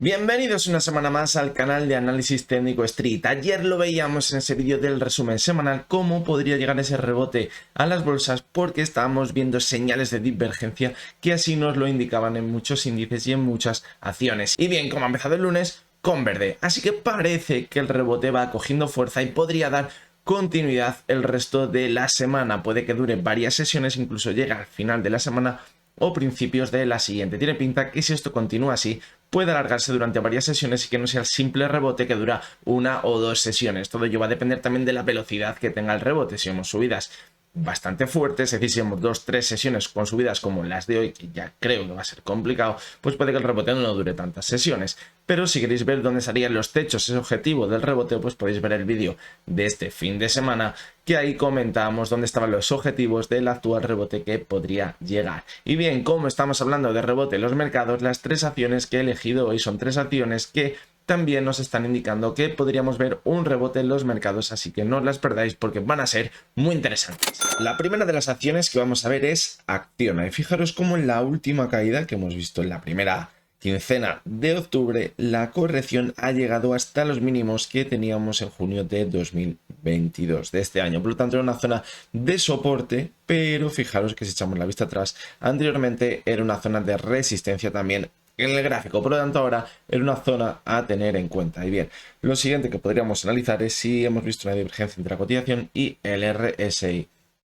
Bienvenidos una semana más al canal de Análisis Técnico Street. Ayer lo veíamos en ese vídeo del resumen semanal cómo podría llegar ese rebote a las bolsas porque estábamos viendo señales de divergencia que así nos lo indicaban en muchos índices y en muchas acciones. Y bien, como ha empezado el lunes, con verde. Así que parece que el rebote va cogiendo fuerza y podría dar continuidad el resto de la semana. Puede que dure varias sesiones, incluso llegue al final de la semana o principios de la siguiente. Tiene pinta que si esto continúa así, puede alargarse durante varias sesiones y que no sea el simple rebote que dura una o dos sesiones. Todo ello va a depender también de la velocidad que tenga el rebote. Si vemos subidas bastante fuertes, es decir, si vemos 2-3 sesiones con subidas como las de hoy, que ya creo que va a ser complicado, pues puede que el rebote no dure tantas sesiones. Pero si queréis ver dónde estarían los techos, ese objetivo del rebote, pues podéis ver el vídeo de este fin de semana, que ahí comentábamos dónde estaban los objetivos del actual rebote que podría llegar. Y bien, como estamos hablando de rebote en los mercados, las tres acciones que he elegido hoy son tres acciones que también nos están indicando que podríamos ver un rebote en los mercados, así que no las perdáis porque van a ser muy interesantes. La primera de las acciones que vamos a ver es Acciona, y fijaros cómo en la última caída que hemos visto en la primera quincena de octubre, la corrección ha llegado hasta los mínimos que teníamos en junio de 2022 de este año. Por lo tanto, era una zona de soporte, pero fijaros que si echamos la vista atrás, anteriormente era una zona de resistencia también en el gráfico. Por lo tanto, ahora era una zona a tener en cuenta. Y bien, lo siguiente que podríamos analizar es si hemos visto una divergencia entre la cotización y el RSI.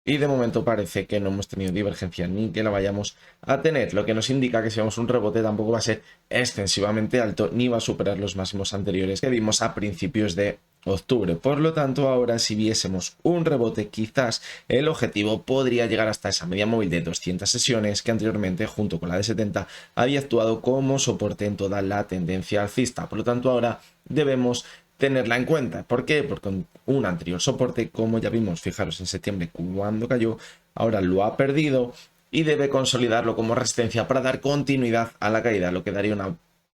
Y de momento parece que no hemos tenido divergencia ni que la vayamos a tener, lo que nos indica que si vemos un rebote tampoco va a ser extensivamente alto ni va a superar los máximos anteriores que vimos a principios de octubre. Por lo tanto, ahora si viésemos un rebote, quizás el objetivo podría llegar hasta esa media móvil de 200 sesiones que anteriormente, junto con la de 70, había actuado como soporte en toda la tendencia alcista. Por lo tanto, ahora debemos tenerla en cuenta. ¿Por qué? Porque un anterior soporte, como ya vimos, fijaros en septiembre cuando cayó, ahora lo ha perdido y debe consolidarlo como resistencia para dar continuidad a la caída, lo que daría una,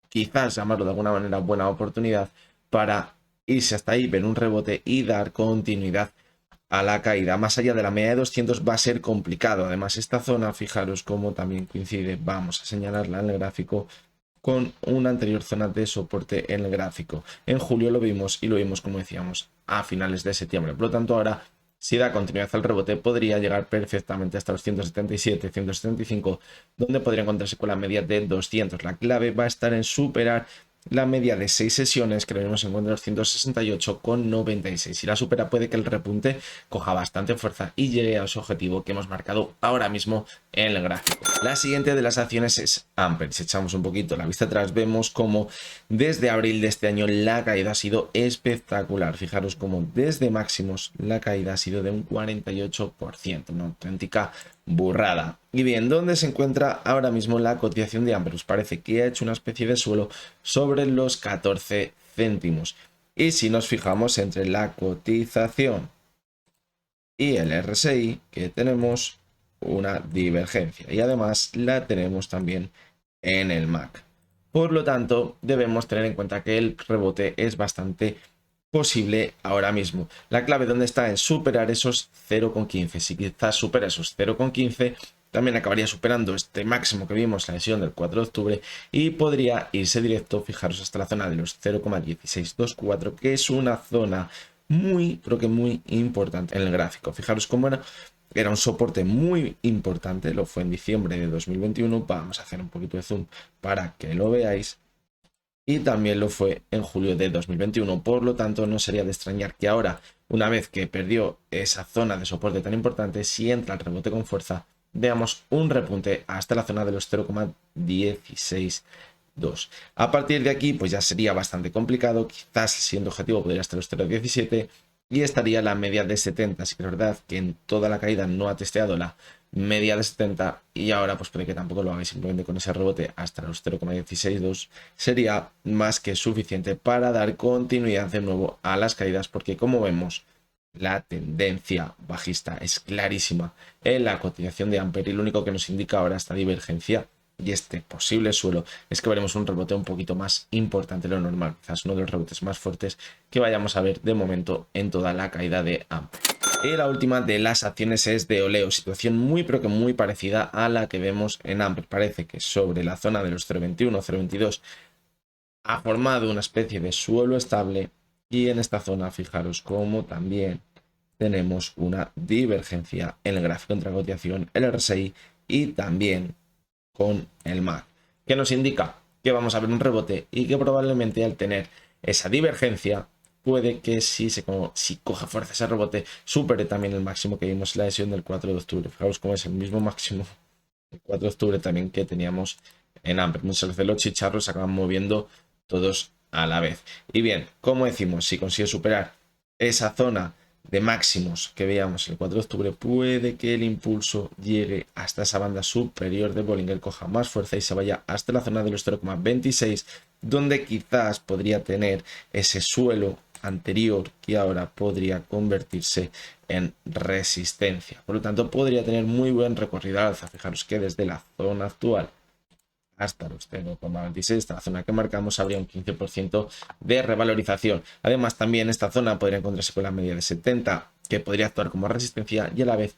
quizás llamarlo de alguna manera, buena oportunidad para irse hasta ahí, ver un rebote y dar continuidad a la caída. Más allá de la media de 200 va a ser complicado. Además, esta zona, fijaros cómo también coincide, vamos a señalarla en el gráfico, con una anterior zona de soporte en el gráfico. En julio lo vimos y lo vimos, como decíamos, a finales de septiembre. Por lo tanto, ahora, si da continuidad al rebote, podría llegar perfectamente hasta los 177, 175, donde podría encontrarse con la media de 200. La clave va a estar en superar la media de 6 sesiones, que lo mismo se encuentra en los 168,96. Si la supera, puede que el repunte coja bastante fuerza y llegue a su objetivo que hemos marcado ahora mismo en el gráfico. La siguiente de las acciones es Amper. Si echamos un poquito la vista atrás, vemos como desde abril de este año la caída ha sido espectacular. Fijaros como desde máximos la caída ha sido de un 48%, una auténtica burrada. Y bien, ¿dónde se encuentra ahora mismo la cotización de Amper? Pues parece que ha hecho una especie de suelo sobre los 14 céntimos. Y si nos fijamos entre la cotización y el RSI, que tenemos una divergencia. Y además la tenemos también en el MAC. Por lo tanto, debemos tener en cuenta que el rebote es bastante posible ahora mismo. La clave donde está en superar esos 0,15. Si quizás supera esos 0,15, también acabaría superando este máximo que vimos en la sesión del 4 de octubre y podría irse directo, fijaros, hasta la zona de los 0,1624, que es una zona muy, pero que muy importante en el gráfico. Fijaros cómo era un soporte muy importante, lo fue en diciembre de 2021. Vamos a hacer un poquito de zoom para que lo veáis. Y también lo fue en julio de 2021. Por lo tanto, no sería de extrañar que ahora, una vez que perdió esa zona de soporte tan importante, si entra el rebote con fuerza, veamos un repunte hasta la zona de los 0,162. A partir de aquí, pues ya sería bastante complicado. Quizás siendo objetivo podría estar los 0,17 y estaría la media de 70. Así que es verdad que en toda la caída no ha testeado la media de 70 y ahora pues puede que tampoco lo hagáis. Simplemente con ese rebote hasta los 0,162 sería más que suficiente para dar continuidad de nuevo a las caídas, porque como vemos, la tendencia bajista es clarísima en la cotización de Amper y lo único que nos indica ahora esta divergencia y este posible suelo es que veremos un rebote un poquito más importante de lo normal, quizás uno de los rebotes más fuertes que vayamos a ver de momento en toda la caída de Amper. Y la última de las acciones es de Oleo, situación muy pero que muy parecida a la que vemos en Amper. Parece que sobre la zona de los 0,21, 0,22 ha formado una especie de suelo estable y en esta zona fijaros cómo también tenemos una divergencia en el gráfico entre cotización, el RSI y también con el MAC, que nos indica que vamos a ver un rebote y que probablemente al tener esa divergencia puede que si coge fuerza ese rebote supere también el máximo que vimos en la sesión del 4 de octubre. Fijaos cómo es el mismo máximo el 4 de octubre también que teníamos en Amper. Muchas veces los chicharros se acaban moviendo todos a la vez. Y bien, como decimos, si consigue superar esa zona de máximos que veíamos el 4 de octubre, puede que el impulso llegue hasta esa banda superior de Bollinger, coja más fuerza y se vaya hasta la zona de los 0,26, donde quizás podría tener ese suelo anterior que ahora podría convertirse en resistencia. Por lo tanto, podría tener muy buen recorrido al alza. Fijaros que desde la zona actual hasta los 0,26, esta zona que marcamos, habría un 15% de revalorización. Además, también esta zona podría encontrarse con la media de 70, que podría actuar como resistencia y a la vez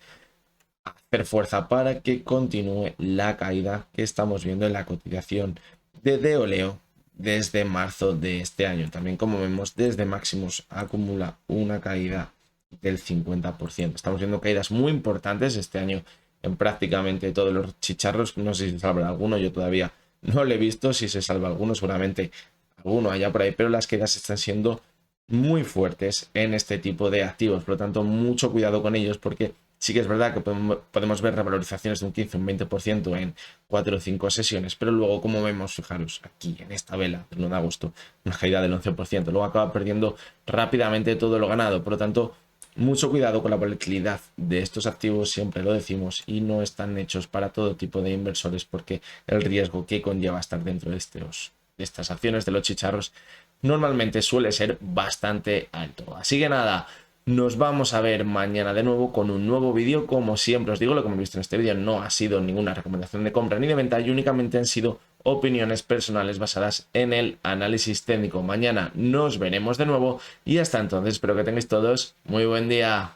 hacer fuerza para que continúe la caída que estamos viendo en la cotización de Deoleo desde marzo de este año. También, como vemos, desde máximos acumula una caída del 50%. Estamos viendo caídas muy importantes este año en prácticamente todos los chicharros. No sé si se salva alguno, yo todavía no lo he visto. Si se salva alguno, seguramente alguno allá por ahí, pero las caídas están siendo muy fuertes en este tipo de activos. Por lo tanto, mucho cuidado con ellos, porque sí que es verdad que podemos ver revalorizaciones de un 15, un 20% en 4 o 5 sesiones, pero luego, como vemos, fijaros aquí en esta vela del 1 de agosto, una caída del 11%, luego acaba perdiendo rápidamente todo lo ganado. Por lo tanto, mucho cuidado con la volatilidad de estos activos, siempre lo decimos, y no están hechos para todo tipo de inversores, porque el riesgo que conlleva estar dentro de estas acciones de los chicharros normalmente suele ser bastante alto. Así que nada, nos vamos a ver mañana de nuevo con un nuevo vídeo. Como siempre os digo, lo que hemos visto en este vídeo no ha sido ninguna recomendación de compra ni de venta, y únicamente han sido opiniones personales basadas en el análisis técnico. Mañana nos veremos de nuevo y hasta entonces espero que tengáis todos muy buen día.